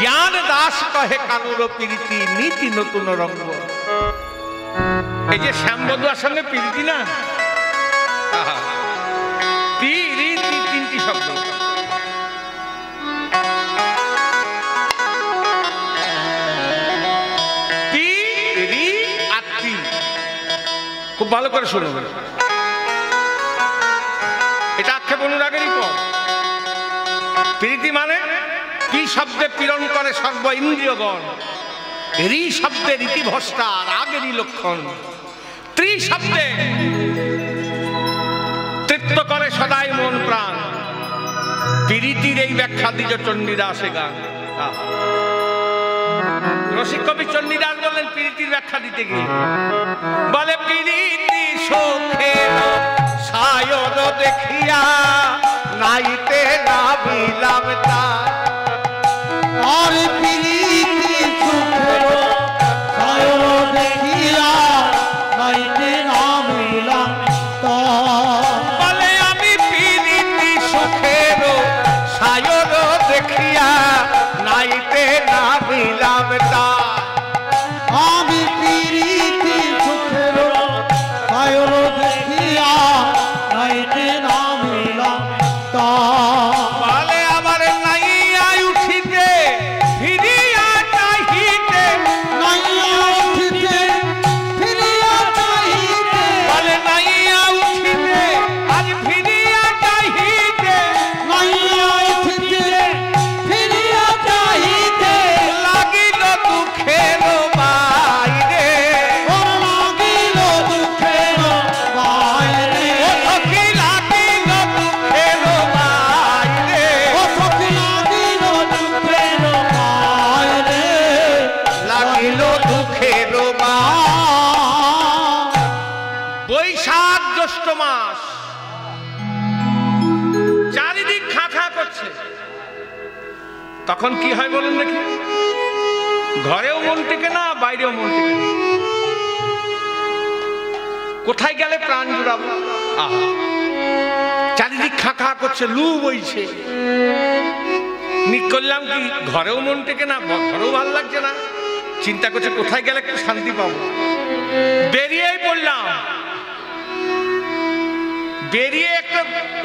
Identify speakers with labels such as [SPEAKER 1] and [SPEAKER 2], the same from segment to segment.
[SPEAKER 1] জ্ঞান দাস কহে কানুর প্রীতি নীতি নতুন রঙ্গ। এই যে শ্যামবধুয়ার সঙ্গে প্রীতি না, প্রীতি তিনটি শব্দ। খুব ভালো করে শুনবেন, এটা আক্ষেপ অনুরাগেরই পথ। প্রীতি মানে কি শব্দে পীড়ন করে সর্ব ইন্দ্রিয়গণ, রি শব্দে রীতিভ্রষ্টা রাগেরই লক্ষণ, ত্রি শব্দে তৃপ্ত করে সদাই মন প্রাণ। প্রীতির এই ব্যাখ্যা দ্বিজ চণ্ডীদাসে গান। রসিক কবি চণ্ডীদাস বললেন প্রীতির ব্যাখ্যা দিতে গিয়ে, বলে প্রীতি সুখের সায়ন দেখিয়া নাইতে নামিলাম তার।
[SPEAKER 2] আর প্রীতি সুখের সায়ন দেখিয়া নাইতে নামিলাম তার।
[SPEAKER 1] বলে আমি প্রীতি সুখের সায়ন দেখিয়া নাইতে নামিলাম তার।
[SPEAKER 2] আমি প্রীতি সুখের সায়ন দেখিয়া নাইতে নামিলাম তার।
[SPEAKER 1] বলে আমার নাইয়া উঠিতে ফিরিয়া চাহিতে,
[SPEAKER 2] নাইয়া উঠিতে ফিরিয়া চাহিতে,
[SPEAKER 1] বলে নাইয়া উঠিতে আজ ফিরিয়া চাহিতে,
[SPEAKER 2] নাইয়া উঠিতে ফিরিয়া চাহিতে,
[SPEAKER 1] লাগিল দুঃখের বাইরে,
[SPEAKER 2] ওর লাগিল দুঃখের বাইরে,
[SPEAKER 1] ও সখী লাগিল দুঃখের বাইরে,
[SPEAKER 2] ও সখী লাগিল দুঃখের বাইরে,
[SPEAKER 1] লাগিল দুঃখের বাইরে। বৈশাখ জ্যৈষ্ঠ মাস, চারিদিক খা খা করছে। তখন কি হয় বলুন দেখি? ঘরেও মন টেকে না, বাইরেও মন টেকে না। কোথায় গেলে প্রাণ জুড়াবো? আহা, চারিদিক খা খা করছে, লু বইছে। নিক করলাম কি, ঘরেও মন টেকে না, ঘরেও ভালো লাগছে না। চিন্তা করছে কোথায় গেলে একটু শান্তি পাবো। বেরিয়েই পড়লাম। বেরিয়ে একটা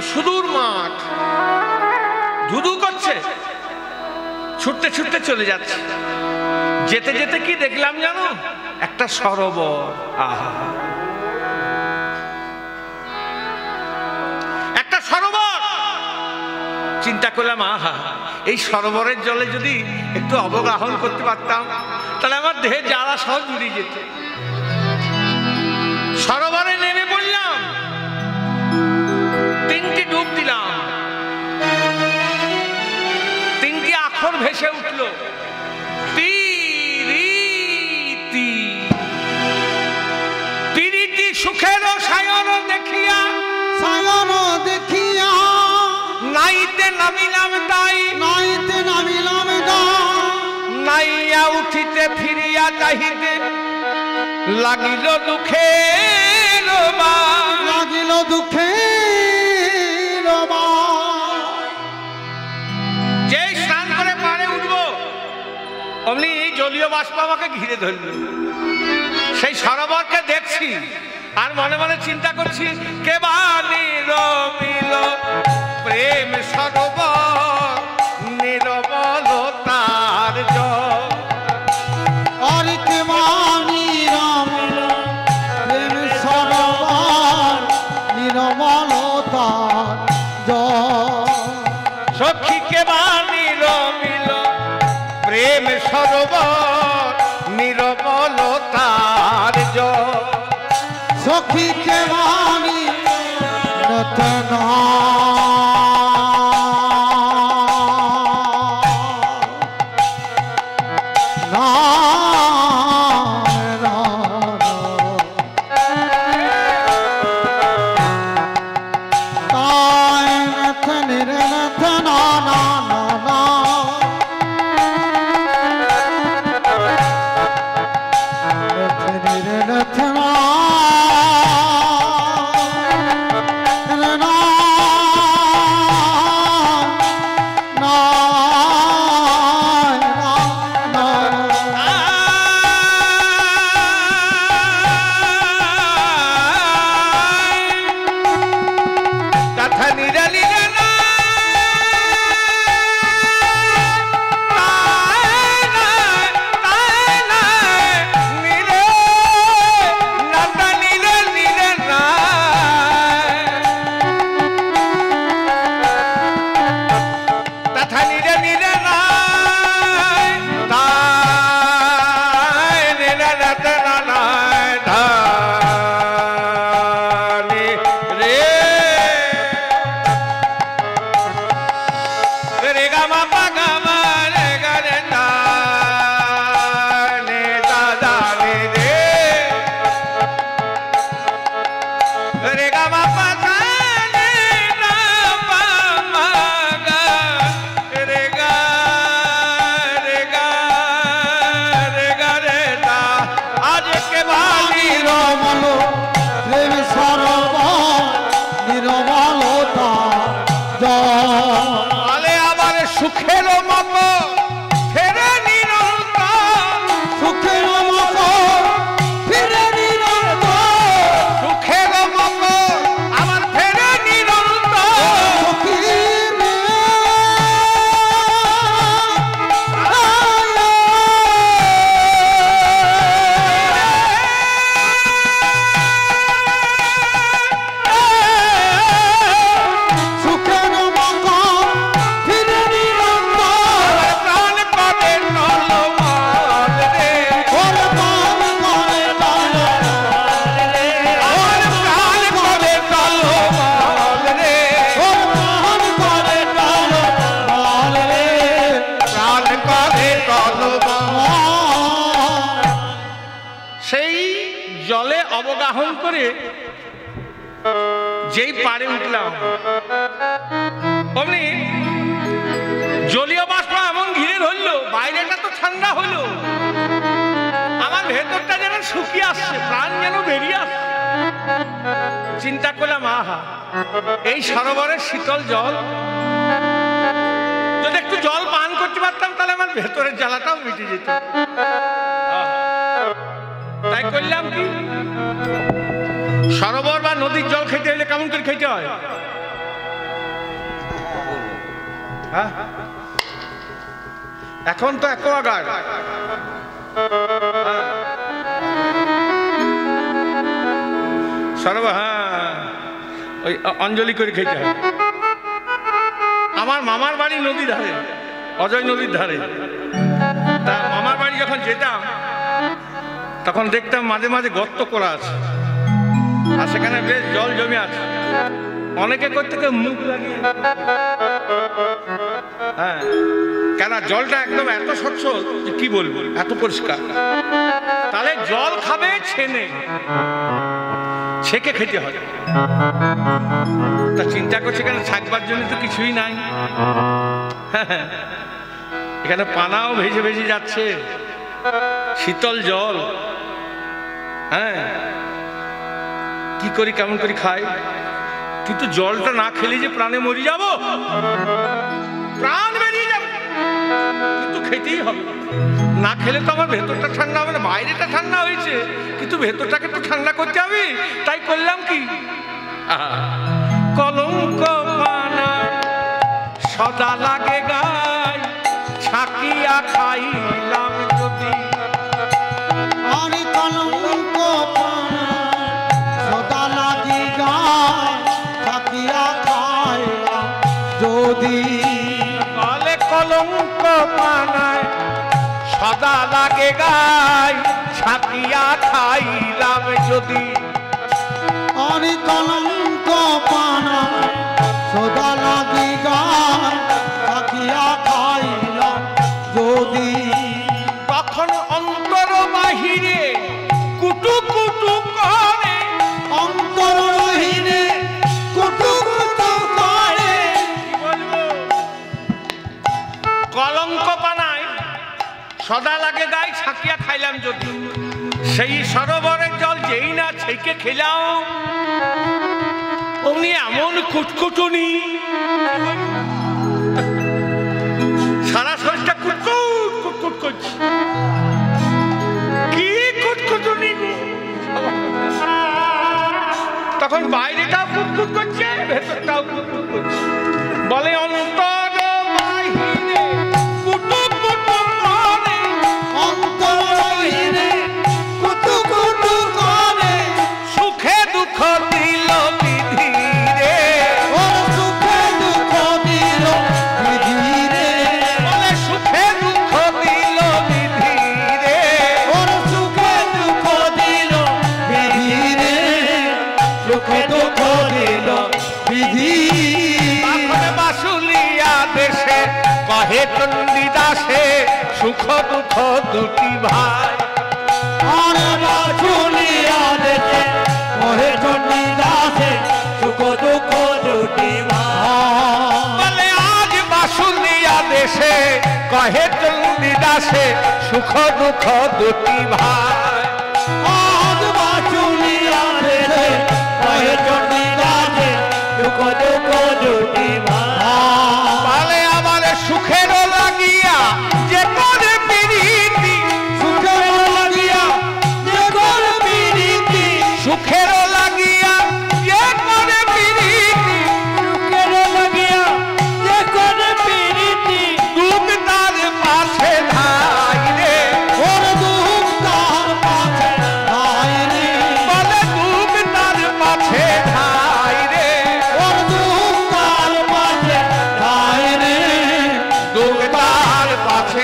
[SPEAKER 1] সুদূর মাঠ, ধুধু করছে, ছুটতে ছুটতে চলে যাচ্ছে। যেতে যেতে কি দেখলাম জানো? একটা সরোবর। আহা, একটা সরোবর। চিন্তা করলাম, আহা, এই সরোবরের জলে যদি একটু অবগাহন করতে পারতাম তাহলে আমার দেহে জ্বালা সহ জুড়িয়ে যেত। সরোবরে নেমে পড়লাম, তিনটি ডুব দিলাম, তিনটি আখর ভেসে উঠল। প্রীতি, প্রীতি সুখের সায়ন দেখিয়া,
[SPEAKER 2] সায়ন দেখিয়া
[SPEAKER 1] নাইতে নামিলাম তাই,
[SPEAKER 2] নাইতে নামিলাম তাই,
[SPEAKER 1] নাইয়া উঠিতে ফিরিয়া চাহিতে লাগিল দুঃখের বাই,
[SPEAKER 2] লাগিল দুঃখের বাই।
[SPEAKER 1] যেই স্নান করে পাড়ে উঠবো অমনি জলীয় বাষ্প আমাকে ঘিরে ধরল। সেই সরোবরকে দেখছি আর মনে মনে চিন্তা করছি, কেবালি রমিল প্রেম সরোবর নিরবলতার জল।
[SPEAKER 2] আর কেবালি রমিল প্রেম সরোবর নিরবলতার জল।
[SPEAKER 1] সখী কেবালি রমিল প্রেম সরোবর নিরবলতার জল।
[SPEAKER 2] সখী কেবালি রতনা
[SPEAKER 1] অবগাহন করে যেই পাড়ে উঠলাম অমনি জলীয় বাষ্প এমন ঘিরে ধরলো, বাইরেটা তো ঠান্ডা হলো, আমার ভেতরটা যেন শুকিয়ে আসছে, প্রাণ যেন বেরিয়ে আসছে। চিন্তা করলাম, আহা, এই সরোবরের শীতল জল যদি একটু জল পান করতে পারতাম তাহলে আমার ভেতরের জ্বালাটাও মিটে যেত। তাই করলাম কি, সরোবর বা নদীর জল খেতে হলে কেমন করে খেতে হয়? হ্যাঁ, এখন তো অ্যাকোয়াগার্ড, সরোবর, হ্যাঁ, ওই অঞ্জলি করে খেতে হয়। আমার মামার বাড়ি নদীর ধারে, অজয় নদীর ধারে। তা মামার বাড়ি যখন যেতাম তখন দেখতাম মাঝে মাঝে গর্ত করা আছে, আর সেখানে বেশ জল জমে আছে। অনেকে করতে মুখ লাগিয়ে, হ্যাঁ, কেন জলটা একদম এত স্বচ্ছ যে কি বলবো, এত পরিষ্কার। তাহলে জল খাবে ছেনে, ছেঁকে খেতে হয়। তা চিন্তা করছে এখানে থাকবার জন্য তো কিছুই নাই, এখানে পানাও ভেসে ভেসে যাচ্ছে, শীতল জল, হ্যাঁ, কি করি কেমন করি খাই, কিন্তু জলটা না খেলে যে প্রাণে মরে যাব, প্রাণ বেরিয়ে যাবে, কিন্তু খেতেই হবে। না খেলে তো আমার ভেতরটা ঠান্ডা হবে না, বাইরেটা ঠান্ডা হয়েছে কিন্তু ভেতরটাকে তো ঠান্ডা করতে হবে। তাই করলাম কি, কলঙ্ক পানা সদা লাগে গায়, ছাকিয়া খাইলাম যদি।
[SPEAKER 2] আরে কলঙ্ক পানা সদা লাগে গায়, ছাকিয়া খাইলাম যদি।
[SPEAKER 1] বলে কলঙ্ক পানায় সদা লাগে গায়, ছাকিয়া খাইলাম যদি।
[SPEAKER 2] আরে কলঙ্ক পানা সদা লাগে গায়, ছাকিয়া খাইলাম যদি।
[SPEAKER 1] তখন অন্তর বাহিরে কুটু কুটু করে,
[SPEAKER 2] অন্তর বাহিরে কুটু কুটু করে।
[SPEAKER 1] কি বলবো, কলঙ্ক পানায় সদা লাগে গায়ে, ছাকিয়া খাইলাম যদি। সেই সরোবরের জল যেই না ছেঁকে খেলাম, অমনি এমন কুটকুটুনি, সারা শরীরটা কুটকুট কুটকুট করছে। কি কুটকুটুনি গো! তখন বাইরেটাও কুটকুট করছে, ভেতরটাও কুটকুট করছে। বলে অন্তর বাহিরে কুটু কুটু করে,
[SPEAKER 2] অন্তর বাহিরে কুটু কুটু করে।
[SPEAKER 1] সুখে দুঃখ দিল বিধি রে,
[SPEAKER 2] ওর সুখে দুঃখ দিল বিধি রে।
[SPEAKER 1] বলে সুখে দুঃখ দিল বিধি রে,
[SPEAKER 2] ওর সুখে দুঃখ দিল বিধি রে। সুখে দুঃখ দিল বিধি।
[SPEAKER 1] এখন বাসুলিয়া দেশে কহে চণ্ডীদাসে, সুখ দুঃখ দুটি ভাই।
[SPEAKER 2] আরে বাসুলিয়া দেশে ওহে চণ্ডীদাসে, সুখ দুঃখ দুটি ভাই।
[SPEAKER 1] বলে আজ বাসুলিয়া দেশে কহে চণ্ডীদাসে, সুখ দুঃখ দুটি ভাই।
[SPEAKER 2] আজ বাসুলিয়া দেশে ওহে চণ্ডীদাসে, সুখ দুঃখ দুটি ভাই।
[SPEAKER 1] বলে আমার সুখেরও লাগিয়া যে করে প্রীতি,
[SPEAKER 2] সুখের লাগিয়া যে করে প্রীতি।
[SPEAKER 1] সুখেরও লাগিয়া যে করে প্রীতি,
[SPEAKER 2] সুখের লাগিয়া যে করে প্রীতি।
[SPEAKER 1] দুঃখ তার পাশে ধাই রে,
[SPEAKER 2] ওর দুঃখ তার পাছে ধাই রে।
[SPEAKER 1] বলে দুঃখ তার পাশে ধাই রে,
[SPEAKER 2] ওর দুঃখ তার পাছে ধাই রে।
[SPEAKER 1] দুঃখ তার পাশে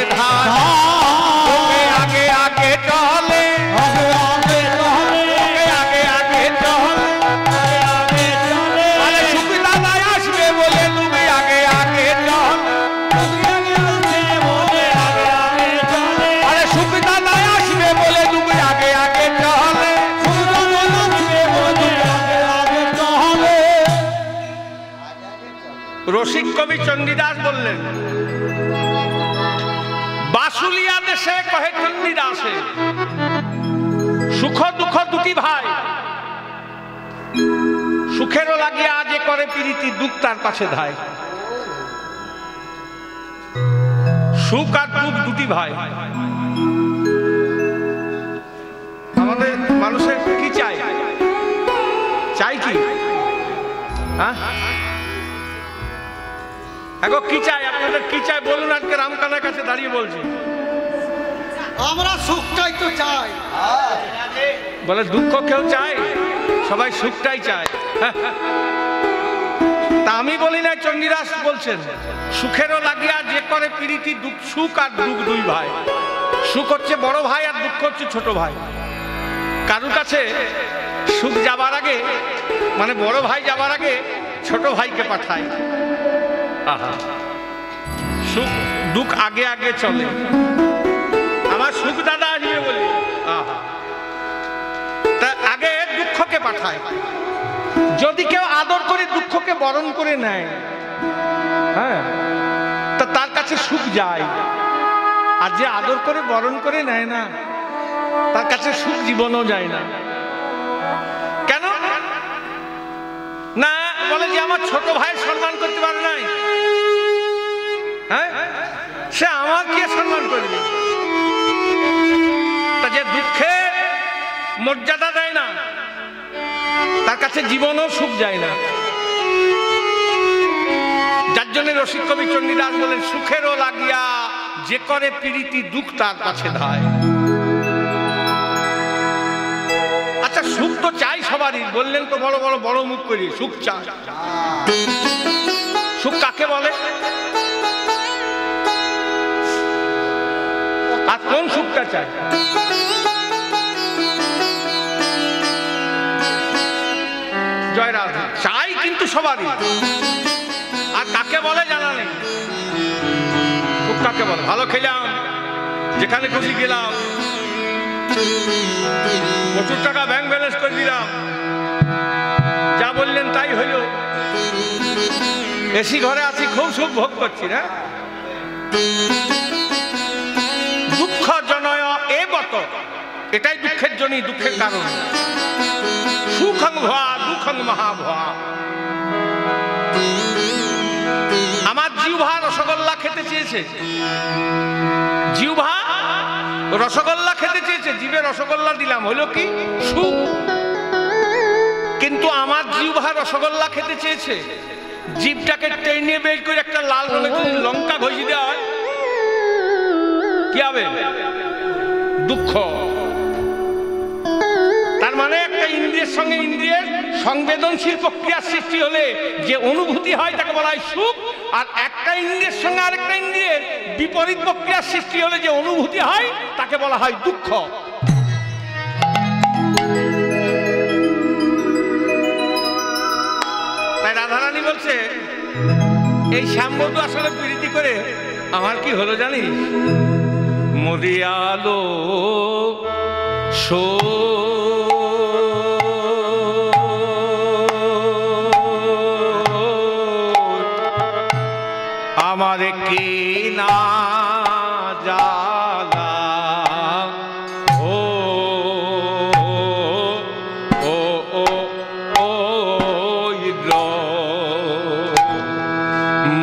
[SPEAKER 1] রসিক কবি চণ্ডীদাস বললেন, বাসুলিয়া দেশে কহে চণ্ডীদাসে, সুখ দুঃখ দুটি ভাই, সুখেরও লাগিয়া যে করে প্রীতি, দুঃখ তার কাছে ধায়। সুখ আর দুঃখ দুটি ভাই। আমাদের মানুষের কি চাই? চাই কি? এখন কি চাই? আপনাদের কি চাই বলুন। আজকে রামকানার কাছে দাঁড়িয়ে বলছি,
[SPEAKER 2] আমরা সুখটাই তো চাই।
[SPEAKER 1] বলে দুঃখ কেউ চায়? সবাই সুখটাই চায়। তা আমি বলি না, চণ্ডীদাস বলছেন, সুখেরও লাগিয়া যে করে প্রীতি, দুঃখ সুখ আর দুঃখ দুই ভাই। সুখ হচ্ছে বড় ভাই আর দুঃখ হচ্ছে ছোট ভাই। কারুর কাছে সুখ যাবার আগে, মানে বড় ভাই যাবার আগে ছোট ভাইকে পাঠায়। আহা, সুখ দুঃখ আগে আগে চলে। আমার সুখ দাদা আসবে বলি, আহা, তা আগে দুঃখকে পাঠায়। যদি কেউ আদর করে দুঃখকে বরণ করে নেয়, হ্যাঁ, তা তার কাছে সুখ যায়। আর যে আদর করে বরণ করে নেয় না, তার কাছে সুখ জীবনও যায় না। কেন? না, বলে যে আমার ছোট ভাই সম্মান করতে পারে নাই, হ্যাঁ, সে আমার কে সম্মান করবে? তা যে দুঃখে মর্যাদা দেয় না, তার কাছে জীবনও সুখ যায় না। যার জন্য রসিক কবি চণ্ডীদাস বলেন, সুখেরও লাগিয়া যে করে প্রীতি, দুঃখ তার কাছে ধায়। আচ্ছা, সুখ তো চাই সবারই, বললেন তো বড় বড় বড় মুখ করি, সুখ চাই। সুখ কাকে বলে? আর কোন সুখটা চাই? জয় রাধা। চাই কিন্তু সবারই। আর কাকে বলে জানা নেই। সুখ কাকে বলে? ভালো খেলাম, যেখানে খুশি গেলাম, প্রচুর টাকা ব্যাংক ব্যালেন্স করে দিলাম, যা বললেন তাই হইল, এসি ঘরে আছি, খুব সুখ ভোগ করছি না। দুঃখ জনয় এ বত, এটাই দুঃখের জন্য, দুঃখের কারণ। সুখং ভয়া দুঃখং মহাভয়া। আমার জিহ্বা রসগোল্লা খেতে চেয়েছে, জিহ্বা রসগোল্লা খেতে চেয়েছে, জিভে রসগোল্লা দিলাম, হলো কি? সুখ। কিন্তু আমার জিহ্বা রসগোল্লা খেতে চেয়েছে, জিভটাকে টেনে বের করে একটা লাল রঙের লঙ্কা ঘষি দেওয়া হয়, কি হবে? দুঃখ। তার মানে একটা ইন্দ্রিয়ের সঙ্গে ইন্দ্রিয়ের সংবেদনশীল প্রক্রিয়ার সৃষ্টি হলে যে অনুভূতি হয় তাকে বলা হয় সুখ। আর একটা ইন্দ্রিয়ের সঙ্গে আরেকটা ইন্দ্রিয়ের বিপরীত প্রক্রিয়ার সৃষ্টি হলে যে অনুভূতি হয় তাকে বলা হয় দুঃখ। তাই রাধারানী বলছে, এই শ্যামবধূ আসলে প্রীতি করে আমার কি হলো জানিস? মরিয়ালো শো আমারে কে না জালা, ও ও ও ও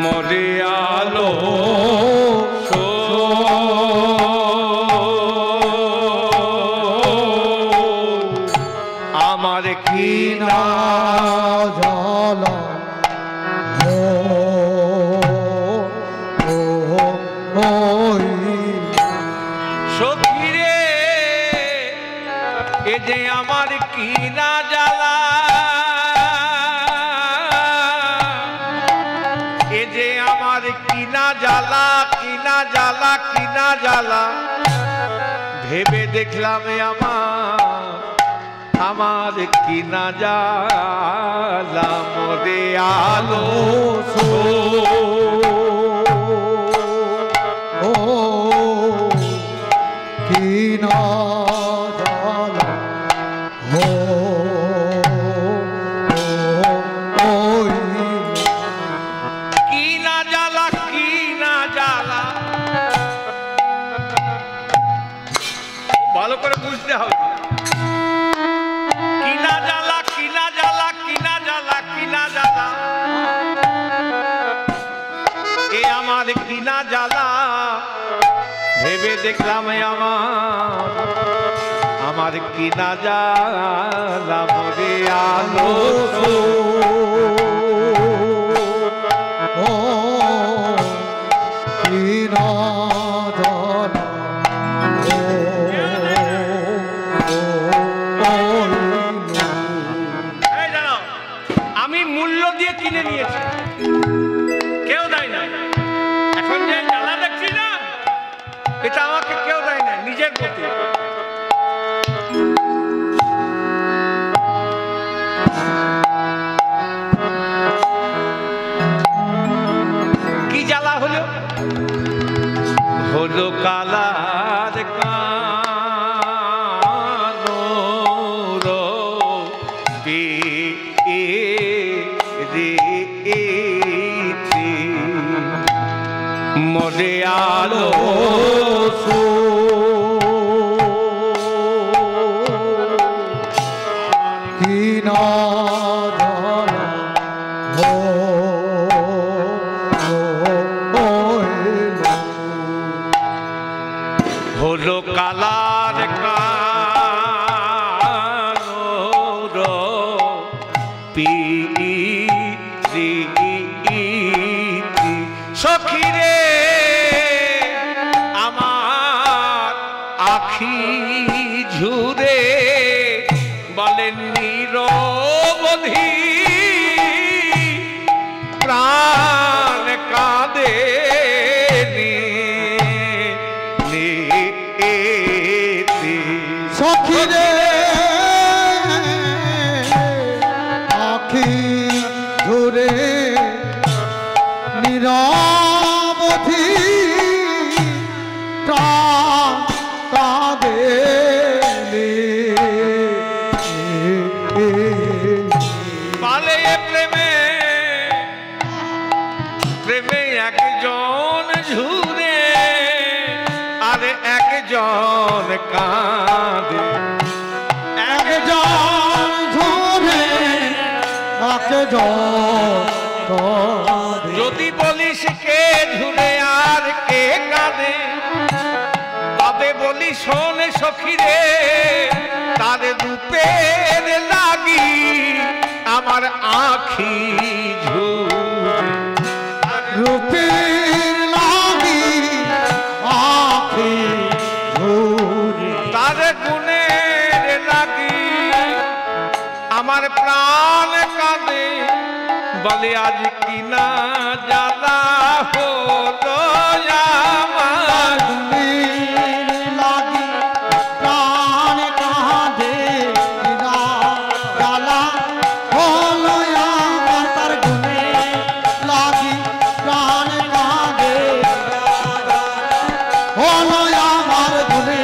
[SPEAKER 1] মরে আলো আমার কি না
[SPEAKER 2] জালা,
[SPEAKER 1] সখীরে এ যে আমার কি না জ্বালা, এ যে আমার কি না জ্বালা, কি না জ্বালা, কি না জ্বালা, ভেবে দেখলাম আমার কি না জ্বালা, মরে আলো
[SPEAKER 2] ও কি না জালা,
[SPEAKER 1] ভালো করে বুঝতে হবে। কিনা জ্বালা কিনা জ্বালা কিনা জ্বালা কিনা জ্বালা, এ আমার কিনা জ্বালা ভেবে দেখলাম আমার কিনা জ্বালা মরে আলো
[SPEAKER 2] ও কিনা জ্বালা
[SPEAKER 1] আমি মূল্য দিয়ে কিনে নিয়েছি, কেউ দেয় না। এখন যে জ্বালা দেখছি না, এটা আমাকে কেউ দেয় না, নিজের প্রতি। কি জ্বালা হলো? হলো কালার মরে আলো
[SPEAKER 2] কিনা জ্বালা
[SPEAKER 1] হলো কালার সখী রে আমার আখি ঝুরে বলেন নিরবধি প্রাণ কাঁদে
[SPEAKER 2] সখী রে আখি ঝুরে নিরবধি প্রাণ কাঁদে
[SPEAKER 1] বলে প্রেমে প্রেমে একজন ঝুরে আর একজন কাঁদে,
[SPEAKER 2] একজন ঝুরে একজন
[SPEAKER 1] যদি বলিস কে ঝুরে আর কে কাঁদে, তবে বলি শোন সখী রে, তার রূপের লাগি আমার আখি ঝুরে,
[SPEAKER 2] রূপের লাগি আখি ঝুরে,
[SPEAKER 1] তার গুণের লাগি আমার প্রাণ কাঁদে। বলে আজ কিনা জ্বালা হলো আমার
[SPEAKER 2] লাগি প্রাণ কাঁদে কিনা জ্বালা হলো আমার, তার গুণে লাগি প্রাণ কাঁদে হলো আমার, গুণে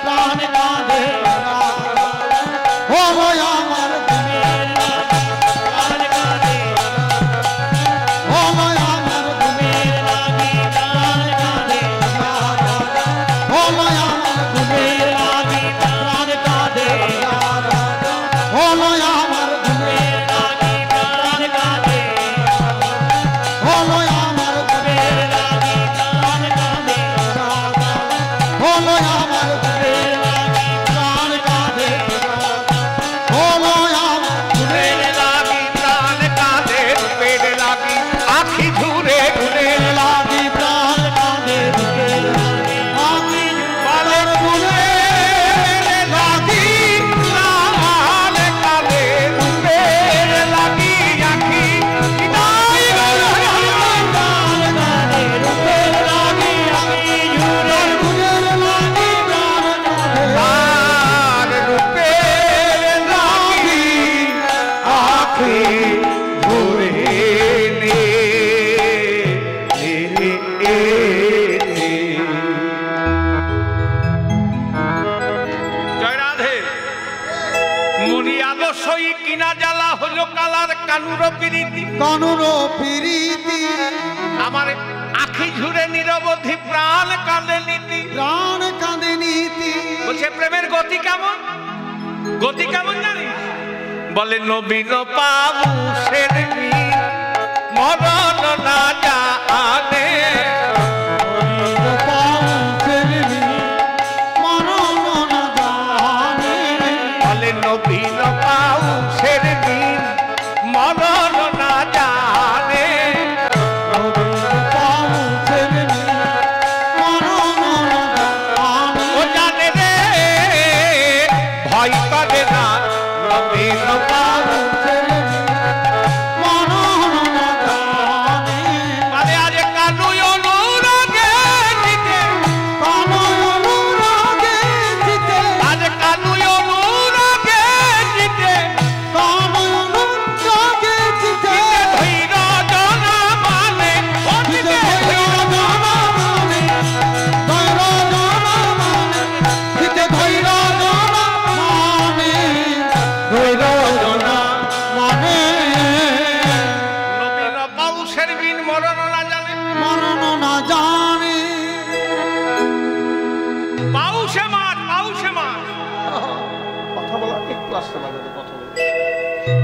[SPEAKER 2] প্রাণ কাঁদে হলো আমার, গুণে কানুর প্রীতি
[SPEAKER 1] আমার আখি ঝুরে নিরবধি প্রাণ কাঁদে নীতি,
[SPEAKER 2] প্রাণ কাঁদে নীতি
[SPEAKER 1] সে প্রেমের গতি কেমন? গতি কেমন জানিস? বলে নবীন পাবু সেরবি মরণ না জানে, বলে নবীন পাবু সেরবি মরণ না জানে, ও জানে রে ভয় করে না নবীন পাবু। মানে আজ কানু অনুরাগে জিতে, আজ কানু অনুরাগে জিতে, জিতে ধৈর্য জনা মানে, ও জিতে ধৈর্য জনা মানে, নবীন পাউসের বিন মরণ না জানে। পাউসে মাছ, পাউসে মাছ, কথা বলা একটু আসতে পারবে, কথা বলা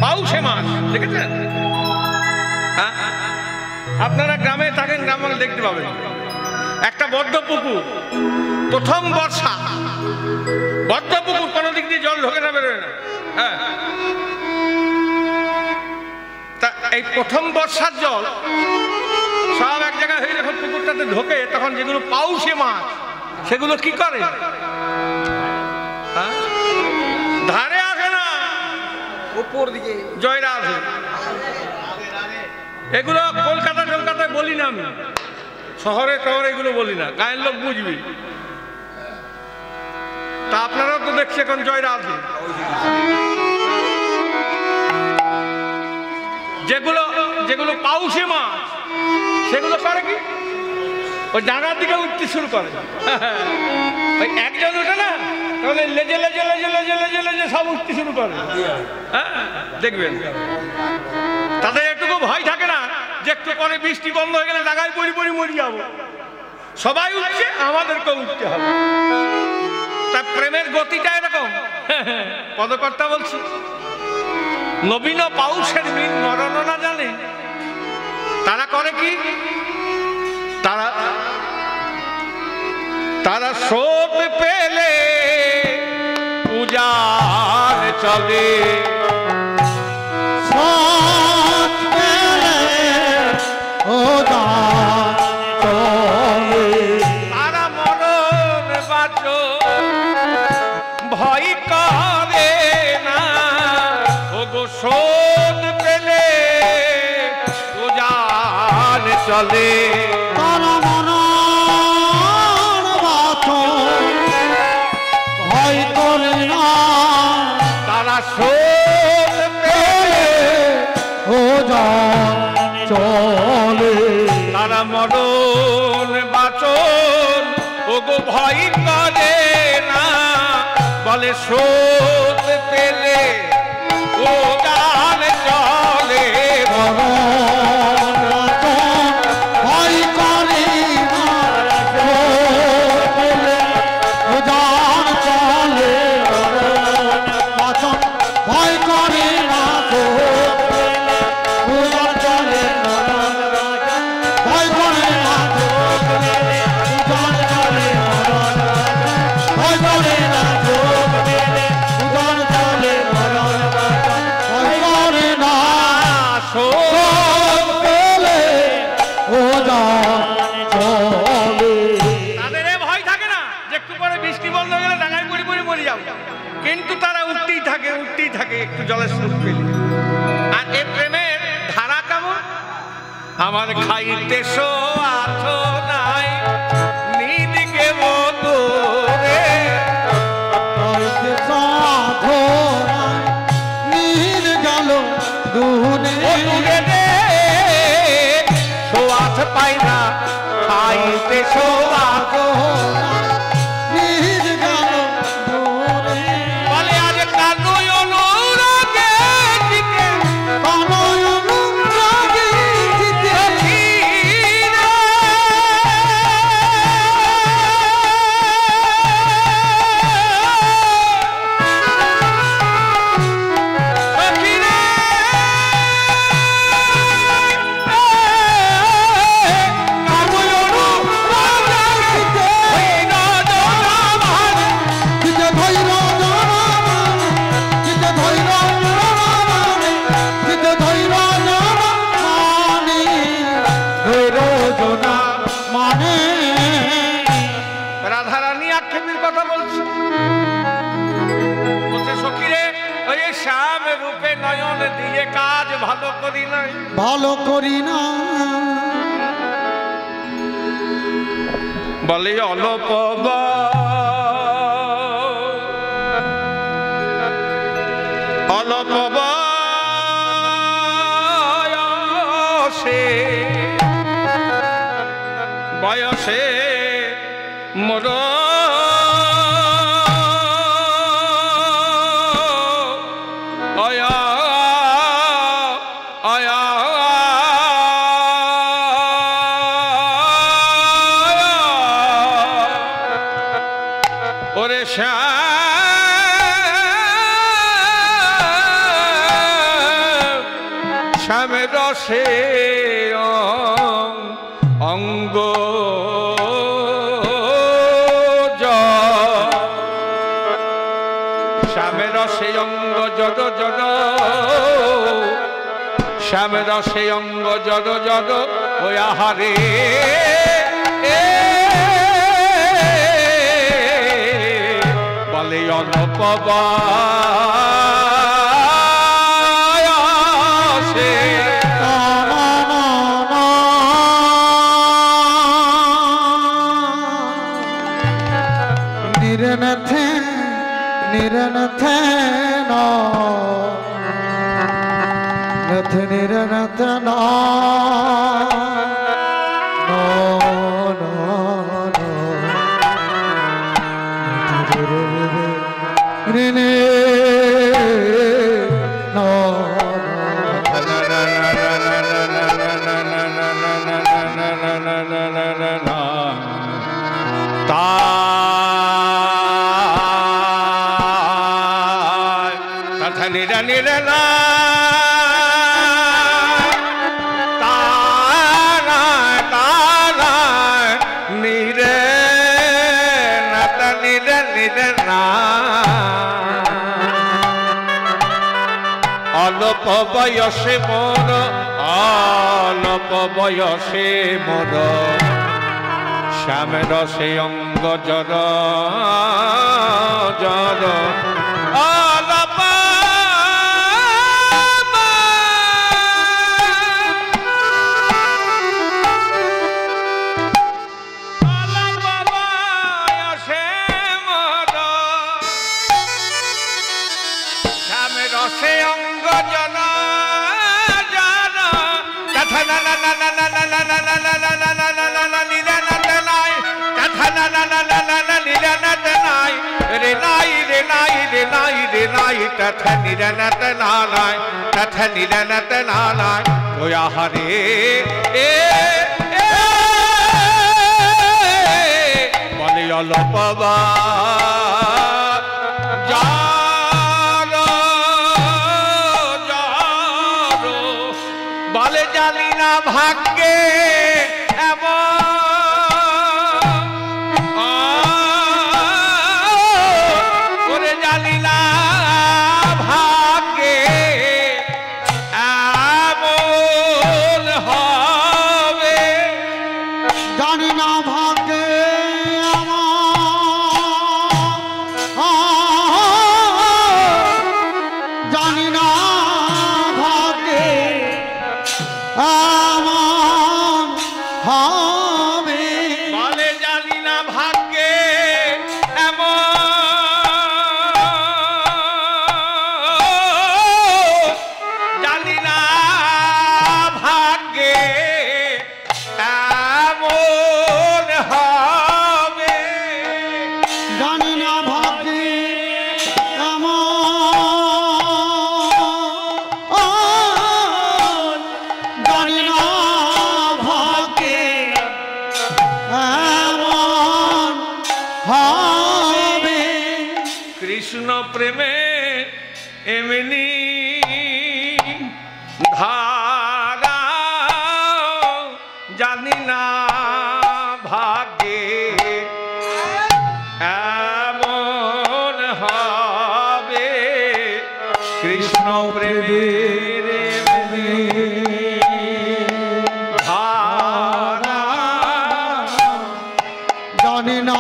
[SPEAKER 1] পাউসে মাছ দেখেছেন? হ্যাঁ, আপনারা গ্রামে থাকেন, গ্রামে দেখতে পাবেন একটা বদ্ধ পুকুর, প্রথম বর্ষা, বদ্ধ পুকুর, কোনো দিক দিয়ে জল ঢোকে না, বেরোয় না। হ্যাঁ, তা এই প্রথম বর্ষার জল সব এক জায়গায় হয়ে যখন পুকুরটাতে ঢোকে, তখন যেগুলো পাউসে মাছ সেগুলো কি করে? হ্যাঁ, ধারে আসে না, উপর দিকে জয়রা আসে। এগুলো কলকাতায় বলি না আমি, শহরে এগুলো বলি না, গায়ের লোক বুঝবি। তা আপনারাও তো দেখছি এখন জয়রা আছে। যেগুলো পাউসে মাছ সেগুলো করে কি? ওই ডাঙার দিকে উঠতে শুরু করে। ওই একজন ওঠে না, তাহলে লেজে লেজে লেজে লেজে লেজে লেজে সব উঠতে শুরু করে। হ্যাঁ, দেখবেন তাদের একটুকু ভয় থাকে না যে একটু পরে বৃষ্টি বন্ধ হয়ে গেলে ডাঙায় পড়ি মরি যাবো। সবাই উঠছে, আমাদেরকেও উঠতে হবে। তা প্রেমের গতিটা এরকম। পদকর্তা বলছি, নবীন পাউসের বিন মরণ না জানে। তারা করে কি? তারা স্রোত পেলে পূজার চলে, তারা মরণ বাঁচো ভয় করে না, ও গো স্রোত পেলে পূজার চলে, তারা স্রোত পেলে চলে, তারা মরণ বাঁচন ও গো ভয় করে না, বলে স্রোত পেলে ও গান চলে, কিন্তু তারা উঠতেই থাকে একটু জলের স্রোত পেলে। আর এ প্রেমের ধারা কেমন? আমার খাইতে সোয়াথ নাই নিদিকে বদরে, সোয়াথ পাই না খাইতে সোয়াথ, আক্ষেপের কথা বলছি। বলছে সখী রে, ওই শ্যাম রূপে নয়ন দিয়ে কাজ ভালো করি নাই,
[SPEAKER 2] ভালো করি না।
[SPEAKER 1] বলে অল্প অল্প বয়সে মোর অয়া অয়া ওরে শ্যামের রসে অঙ্গ শ্যামের রসে অঙ্গ জড় জড়, শ্যামের রসে অঙ্গ জড় জড়, ওই আহারে বলে অনপবা অল্প বয়সে মোর, অল্প বয়সে মোর শ্যামের রসে অঙ্গ জড় জড়, অল্প বয়সে মোর শ্যামের রসে অঙ্গ জড় জড়, কথা না না না না না না না না না না না না না না না নিরানাতে নাই, কথা না না না না না না নিরানাতে নাই, রে নাই রে নাই রে নাই রে নাই, তথা নিরানাতে না নাই, তথা নিরানাতে না নাই, ওই আহারে বলে অল্প বলে জানি না ভাগ্যে করে, জানি না ভাগ্যে এমন হবে,
[SPEAKER 2] জানি না ভাগ্যে জানি না ভাগ্যে এমন হবে,
[SPEAKER 1] বলে জানি না ভাগ্যে এমন, জানি না ভাগ্যে এমন হবে,
[SPEAKER 2] জানি না ভাগ্যে এমন, জানি না ভাগ্যে এমন হবে,
[SPEAKER 1] কৃষ্ণ প্রেমে এমনি ধারা, জানি না ভাগ্যে এমন হবে, কৃষ্ণ প্রেমের এমনি ধারা,
[SPEAKER 2] জানি না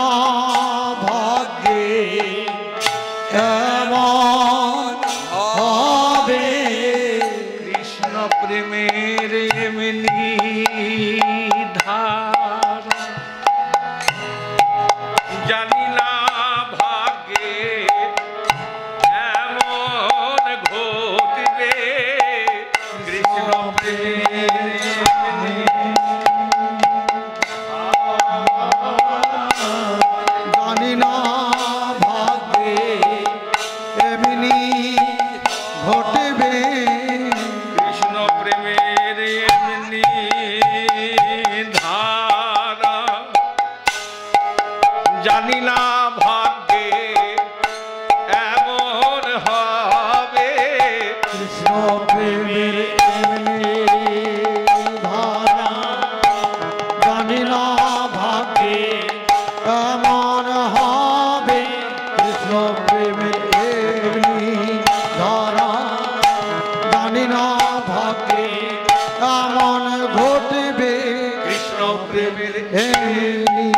[SPEAKER 1] প্রেমের এমনি ধারা জানি না ভাগ্যে এমন ঘটবে কৃষ্ণ প্রেমের
[SPEAKER 2] জানি না ভাগ্যে এমনি ঘটবে
[SPEAKER 1] কৃষ্ণ প্রেমের এমনি ধারা জানি না ভাগ্যে এমন হবে
[SPEAKER 2] কৃষ্ণ প্রেমের এমনি ধারা জানি না ভাগ্যে এমন হবে কৃষ্ণ প্রেমের এমনি ধারা জানি না ভাগ্যে এমন ঘটবে
[SPEAKER 1] কৃষ্ণ প্রেমের
[SPEAKER 2] এমনি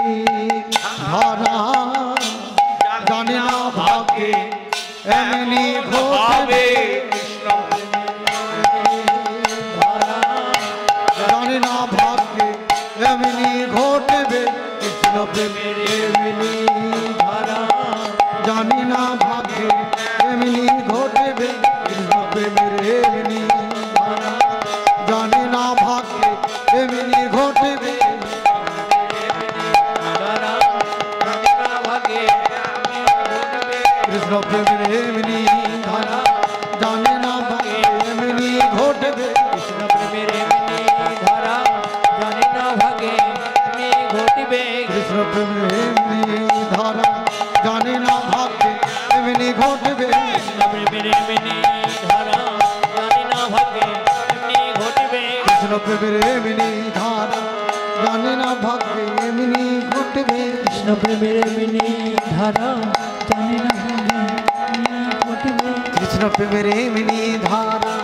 [SPEAKER 2] ধারা জানি না ভাগ্যে এমনি ঘটবে
[SPEAKER 1] কৃষ্ণ
[SPEAKER 2] ধারা জানি না ভাগ্যে এমনি ঘটবে কৃষ্ণ প্রেমের এমনি ধারা জানি না ভাগ্যে এমনি ঘটবে কৃষ্ণ প্রেমের এমনি ধারা জানি না ভাগ্যে এমনি ঘটবে কৃষ্ণ প্রেমের এমনি ধারা জানি না ভাগ্যে এমনি ঘটবে
[SPEAKER 3] কৃষ্ণ প্রেমের এমনি ধারা জানি না ভাগে এমনি ঘটিবে
[SPEAKER 2] কৃষ্ণ প্রেমের এমনি ধারা জানি না ভাগ্যে এমনি ঘটবে
[SPEAKER 3] কৃষ্ণ প্রেমের এমনি ধারা জানি না ভাগে এমনি ঘটিবে
[SPEAKER 2] কৃষ্ণ প্রেমের এমনি ধারা জানি না ভাগ্যে এমনি ঘটবে
[SPEAKER 3] কৃষ্ণ প্রেমের এমনি ধারা জানি না ভাগে এমনি ঘটিবে
[SPEAKER 2] কৃষ্ণ প্রেমের এমনি ধারা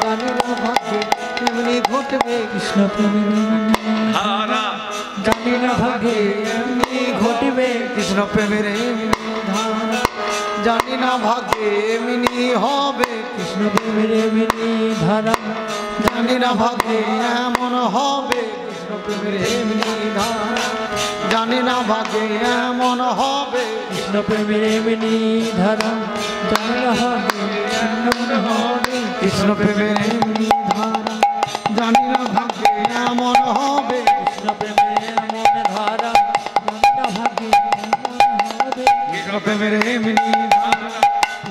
[SPEAKER 2] জানি না ভাগ্যে এমনি ঘটবে
[SPEAKER 3] কৃষ্ণ প্রেমের এমনি
[SPEAKER 1] ধারা
[SPEAKER 3] জানি না ভাগে এমনি ঘটিবে
[SPEAKER 2] কৃষ্ণ প্রেমের এমনি ধারা জানি না ভাগ্যে এমনি হবে
[SPEAKER 3] কৃষ্ণ প্রেমের এমনি ধারা
[SPEAKER 2] জানি না ভাগ্যে এমন হবে কৃষ্ণ প্রেমের এমনি ধারা জানি না ভাগ্যে এমন হবে
[SPEAKER 3] কৃষ্ণ প্রেমের এমনি ধারা জানি না ভাগে এমন হবে
[SPEAKER 2] কৃষ্ণ প্রেমের এমনি ধারা জানি না ভাগ্যে এমন হবে
[SPEAKER 3] কৃষ্ণ প্রেমের এমন ধারা জানি না ভাগে এমন হবে
[SPEAKER 2] কৃষ্ণ প্রেমের এমনি ধারা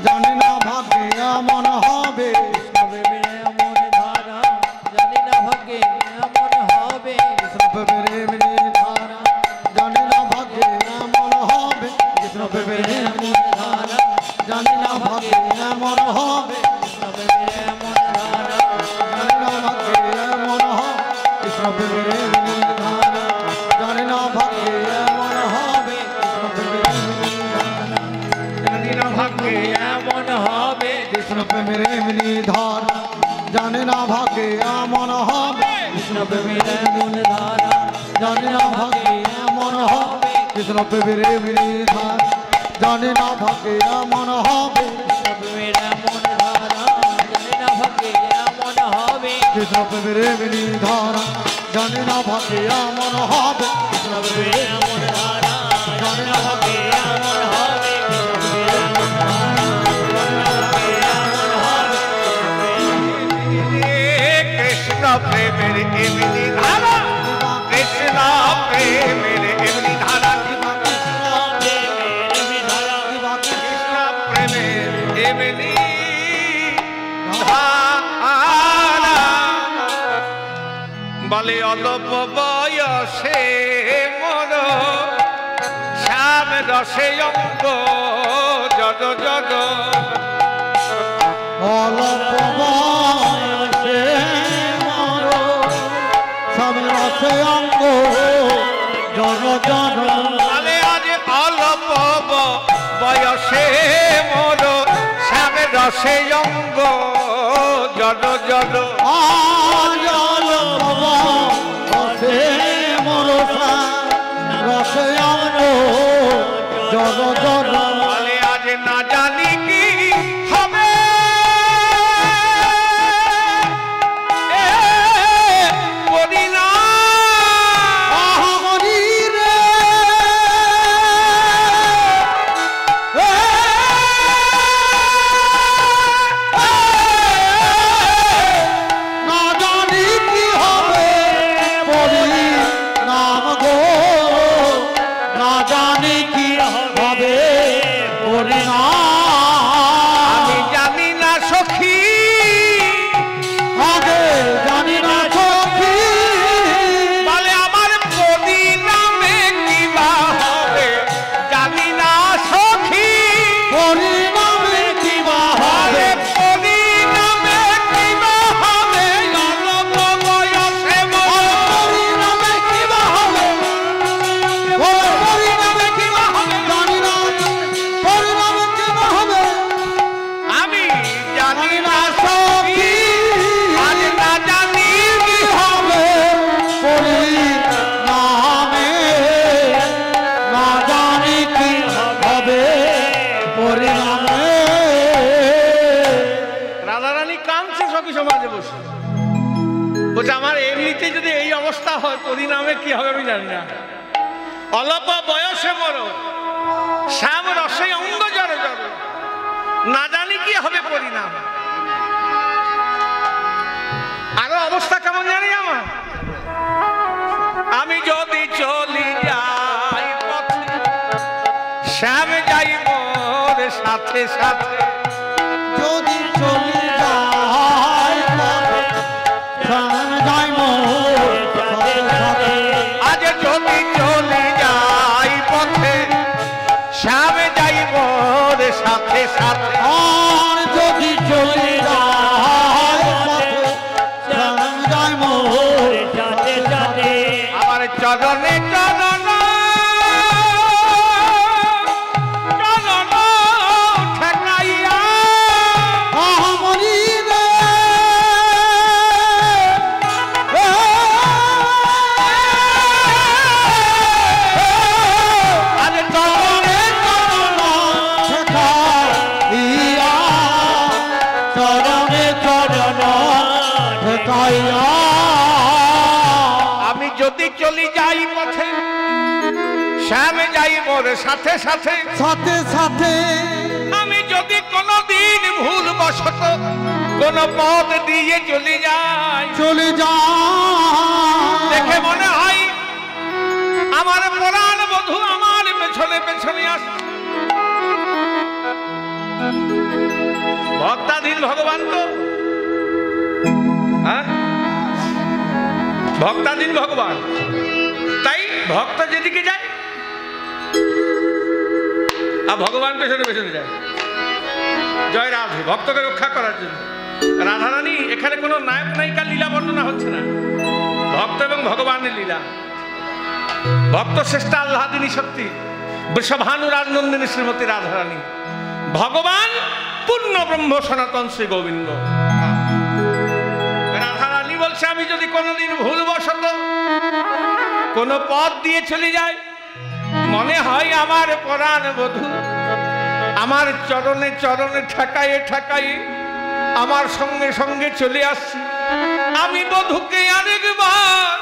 [SPEAKER 2] জানি না ভাগ্যে এমন হবে
[SPEAKER 3] কৃষ্ণ প্রেমের এমন ধারা জানি না ভাগে এমন হবে
[SPEAKER 2] কৃষ্ণ প্রেমের এমনি ধারা জানি না ভাগ্যে এমন হবে কৃষ্ণ প্রেমের এমনি ধারা জানি না ভাগ্যে এমন হবে
[SPEAKER 3] কৃষ্ণ প্রেমের এমন ধারা
[SPEAKER 2] জানি না ভাগ্যে এমন হবে কৃষ্ণ প্রেমের এমনি ধারা জানি না ভাগ্যে এমন হবে কৃষ্ণ প্রেমের এমনি ধারা
[SPEAKER 1] জানি না ভাগ্যে
[SPEAKER 3] এমন হবে
[SPEAKER 2] কৃষ্ণ প্রেমের এমনি ধারা জানি না ভাগ্যে এমন হবে
[SPEAKER 3] কৃষ্ণ প্রেমের এমন ধারা
[SPEAKER 2] জানি না ভাগ্যে এমন হবে কৃষ্ণ প্রেমের এমনি ধারা জানি না ভাগ্যে এমন হবে
[SPEAKER 3] কৃষ্ণ প্রেমের এমন ধারা জানি না ভাগে এমন হবে
[SPEAKER 2] কৃষ্ণ প্রেমের এমনি ধারা জানি না ভাগ্যে এমন হবে কৃষ্ণ প্রেমের
[SPEAKER 3] এমন ধারা জানি না ভাগে এমন হবে
[SPEAKER 1] কৃষ্ণ প্রেমের এমনি ধারা কৃষ্ণ প্রেমের এমনি ধারা কৃষ্ণ প্রেমের এমনি ধারা বলে অল্প বয়সে মন শ্যাম রসে অঙ্গ জগ জগ
[SPEAKER 2] অল্প বয়সে মর স্বামী রসে অঙ্গ জন জন
[SPEAKER 1] বলে আজ অল্প বয়সে মোর শ্যাম রসে অঙ্গ জড জড
[SPEAKER 2] আজ অল্প বয়সে মর রসে অঙ্গ জন জন
[SPEAKER 1] বলে আজ না জানি কি হবে এ
[SPEAKER 2] জানি কি হবে পরিণাম
[SPEAKER 1] আমি জানি না সখী
[SPEAKER 2] আগে জানি না সখী
[SPEAKER 1] বলে আমার পরিণামে কি বা হবে জানি না সখী
[SPEAKER 2] পরিণামে কি বা হবে
[SPEAKER 1] পরিণামে কি বা হবে অল্প বয়সে
[SPEAKER 2] পরিণামে কি বা হবে পরিণামে কি বা হবে জানি না পরিণামে কি বা হবে
[SPEAKER 1] আমি জানি না সখী আজ না জানি কি হবে
[SPEAKER 2] পরিণামে না জানি কি হবে পরিণামে
[SPEAKER 1] রাধারানী কাঁদছে সখী সমাজে বসে বলছে আমার এমনিতে যদি এই অবস্থা হয় পরিণামে কি হবে আমি জানি না অল্প বয়সে বড় শ্যাম রসে অঙ্গ জড় জড় না জানি কি হবে পরিণাম আরো অবস্থা কেমন জানি আমার আমি যদি চলি যাই পথে শ্যাম যাই মোর সাথে সাথে
[SPEAKER 2] যদি চলে যায় প্রাণ যায় মোর সাথে সাথে
[SPEAKER 1] আজ যদি চলি যাই পথে শ্যাম যাই মোর সাথে সাথে
[SPEAKER 2] আর যদি চলে যায় পথে প্রাণ যায় মোর সাথে সাথে
[SPEAKER 1] আমার চরণে চরণ চরণ ঠেকাইয়া
[SPEAKER 2] আহামরি রে
[SPEAKER 1] আজ চরণে
[SPEAKER 2] চরণে চরণ ঠেকাইয়া
[SPEAKER 1] আমি যদি চলি যাই পথে শ্যাম যাই মোর সাথে সাথে
[SPEAKER 2] সাথে সাথে
[SPEAKER 1] আমি যদি কোনদিন ভুল বশত কোন পথ দিয়ে চলে যাই
[SPEAKER 2] চলে যা
[SPEAKER 1] দেখে মনে হয় আমার প্রাণ বধূ আমার পেছনে পেছনে আসছে ভক্তাধীন ভগবান তো হ্যাঁ ভক্তাধীন ভগবান তাই ভক্ত যেদিকে যায় আর ভগবান পেছনে পেছনে যায় জয় রাধে ভক্তকে রক্ষা করার জন্য রাধারানী এখানে কোনো নায়ক নায়িকা লীলা বর্ণনা হচ্ছে না ভক্ত এবং ভগবানের লীলা ভক্ত শ্রেষ্ঠ আল্লাদিনী শক্তি বৃষভানু রাজনন্দিনী শ্রীমতী রাধারানী ভগবান পূর্ণ ব্রহ্ম সনাতন শ্রী গোবিন্দ রাধারানী বলছে আমি যদি কোনোদিন ভুলবশত কোন পথ দিয়ে চলে যাই মনে হয় আমার প্রাণ বধূ আমার চরণে চরণে ঠেকায়ে ঠেকায়ে আমার সঙ্গে সঙ্গে চলে আসছি আমি বধূকে আরেকবার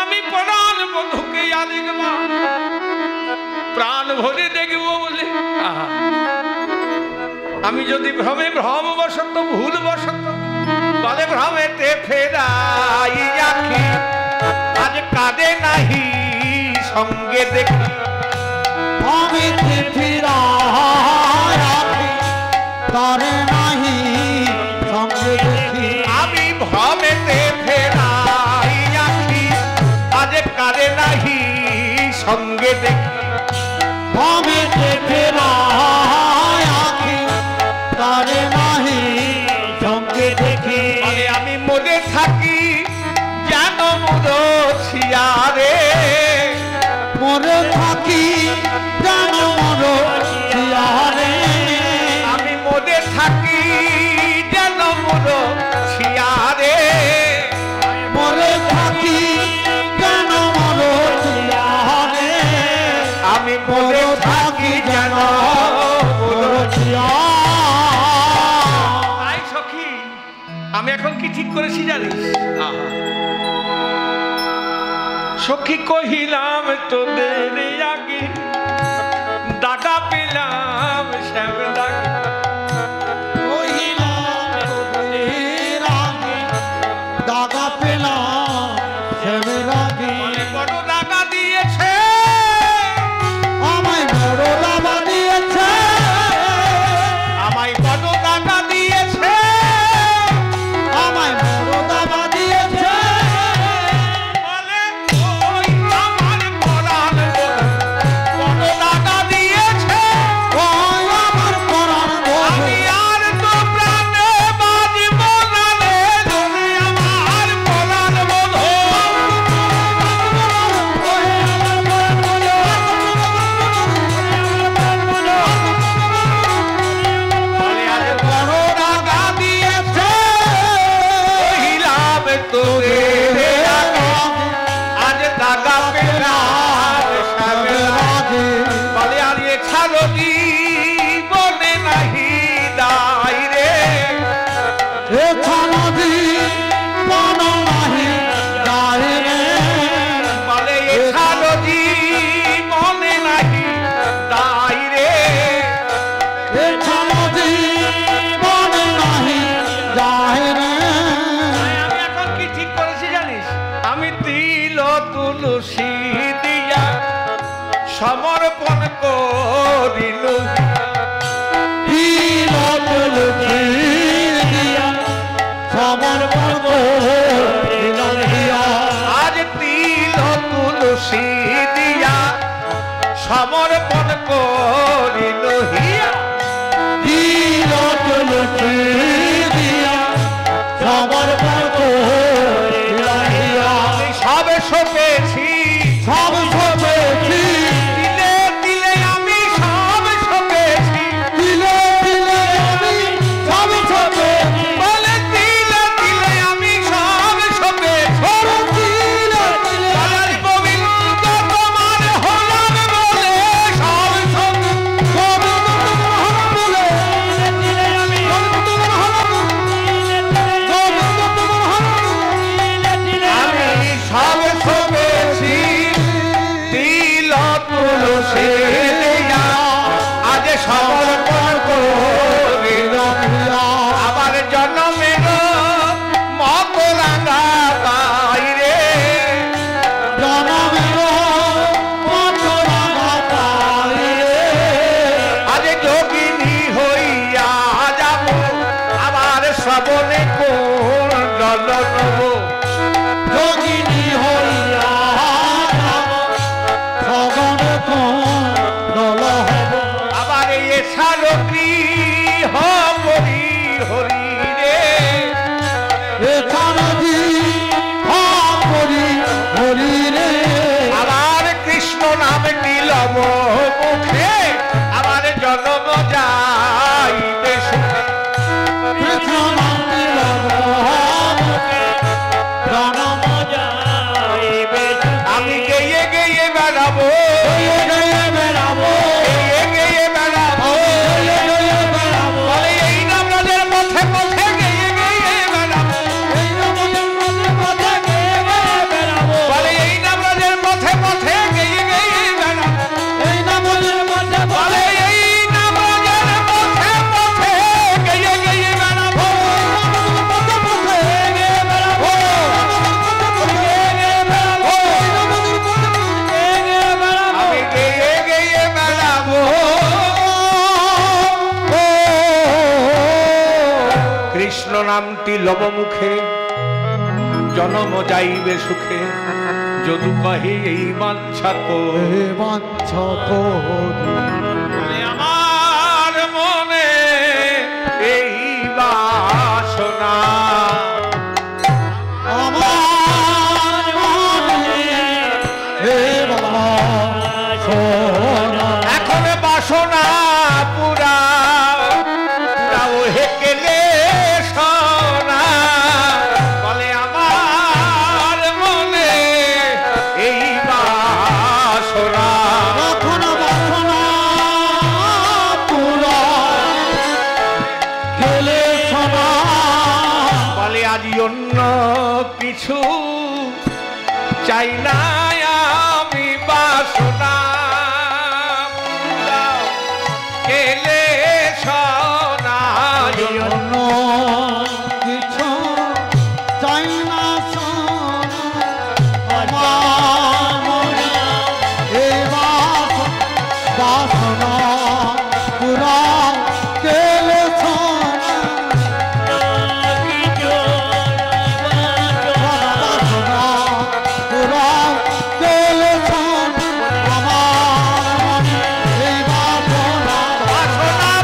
[SPEAKER 1] আমি প্রাণ বধূকে আরেকবার প্রাণ ভরে দেখব বলে আমি যদি ভ্রমবশত ভুলবশত বলে ভ্রমেতে ফেরাই রাখি আজ কাঁদে নাহি সঙ্গে দেখি
[SPEAKER 2] আমি ফিরাই তারে নাহি সঙ্গে দেখি
[SPEAKER 1] আমি ভ্রমেতে ফেরাই রাখি আজ কাঁদে নাহি সঙ্গে দেখি
[SPEAKER 2] আমি ফিরাই তারে নাহি সঙ্গে দেখি
[SPEAKER 1] বলে আমি মনে থাকি যেন মুরছিয়ারে
[SPEAKER 2] মরে থাকি যেন মরছিয়ারে
[SPEAKER 1] আমি মনে থাকি যেন মুরছিয়ারে
[SPEAKER 2] মরে থাকি যেন মরছিয়ারে
[SPEAKER 1] আমি মনে থাকি যেন
[SPEAKER 2] মরছিয়া
[SPEAKER 1] তাই সখী আমি এখন কি ঠিক করেছি জানিস সখী কহিলাম তোদের আগে দাগা পেলাম শ্যাম দাগা
[SPEAKER 2] দাগা পেলাম শ্যামের আগে
[SPEAKER 1] বড় দাগা দিয়েছে সমর্পণ করিল
[SPEAKER 2] তিল তুলসী দিয়া সমর্পণ করিল হিয়া।
[SPEAKER 1] আজ তিল তুলসী দিয়া সমর্পণ করিল হিয়া
[SPEAKER 2] তিল তুলসী দিয়া সমর্পণ করিল হিয়া।
[SPEAKER 1] আমি সব সপেছি
[SPEAKER 2] সব সবেছি
[SPEAKER 1] দিলে দিলে আমি সব সপেছি
[SPEAKER 2] দিলে দিলে আমি সব সবেছি
[SPEAKER 1] বলে দিলে দিলে আমি সব সপেছি
[SPEAKER 2] দিলে দিলে
[SPEAKER 1] কালার গোবিন্দ তোমার হলাম বলে সব সপে আমি সব সপেছি তিল তুলসী দিয়া আজ সমর্পণ করিল আবার জন্মের মত রাঙা বাইরে আজ যোগিনী হইয়া যাব আবার শ্রবণে কুণ্ডল নব আবার এসার গৃহ হরি হরি রে আবার কৃষ্ণ নাম নিলম মুখে আবার জন্ম যাইবে সুখে আমি গেয়ে গেয়ে বেড়াবো গেয়ে গেয়ে বেড়াবো বলে এই নামরাজের পথে পথে গেয়ে গেয়ে বেড়াবো বলে এই নামরাজের পথে পথে গেয়ে গেয়ে বেড়াবো বলে এই নামরাজের পথে পথে গেয়ে গেয়ে বেড়াবো আমি গেয়ে গেয়ে বেড়াবো কৃষ্ণ নামটি লব মুখে জনম যাইবে সুখে যদু কহে এই বাঞ্ছা করি আমার মনে এই বাসনা এখন বাসনা পুরা পুরাও হেকেলে সোনা বলে আমার মনে এই বাসনা বলে আজ অন্য কিছু চাই না আমি বাসনা পুরাও কেলে সোনা
[SPEAKER 2] কিছু চাই না বাসনা পুরা কেলে পুরা কেলে
[SPEAKER 1] বাসনা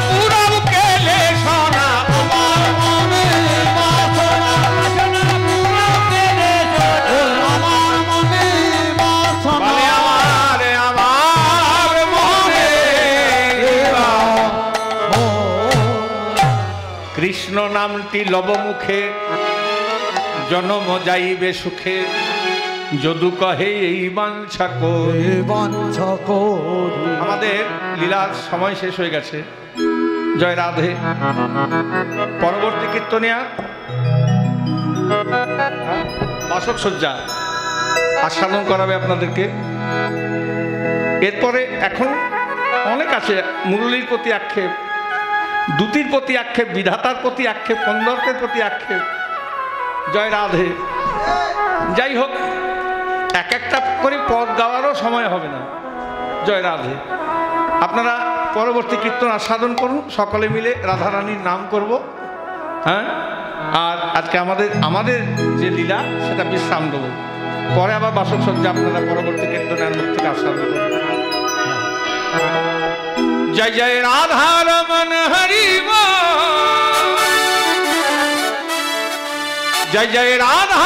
[SPEAKER 1] পুরাও কেলে সোনা বলে আমার মনে কৃষ্ণ নামটি লব মুখে জনম যাইবে সুখে যদু কহে এই বাঞ্ছা করি আমাদের লীলার সময় শেষ হয়ে গেছে জয় রাধে পরবর্তী কীর্তনিয়া বাসক সজ্জা আস্বাদন করাবে আপনাদেরকে এরপরে এখন অনেক আছে মুরলীর প্রতি আক্ষেপ দুতির প্রতি আক্ষেপ বিধাতার প্রতি আক্ষেপ কন্দর্পের প্রতি আক্ষেপ জয় রাধে যাই হোক এক একটা করে পদ গাওয়ারও সময় হবে না জয় রাধে। আপনারা পরবর্তী কীর্তন আস্বাদন করুন, সকলে মিলে রাধারানীর নাম করব। হ্যাঁ, আর আজকে আমাদের যে লীলা সেটা বিশ্রাম দেবো, পরে আবার বাসক সজ্জা আপনারা পরবর্তী কীর্তনের মুখ থেকে আস্বাদন করবেন। জয় জয় রাধা রমন হরি বল, জয় জয় রাধা।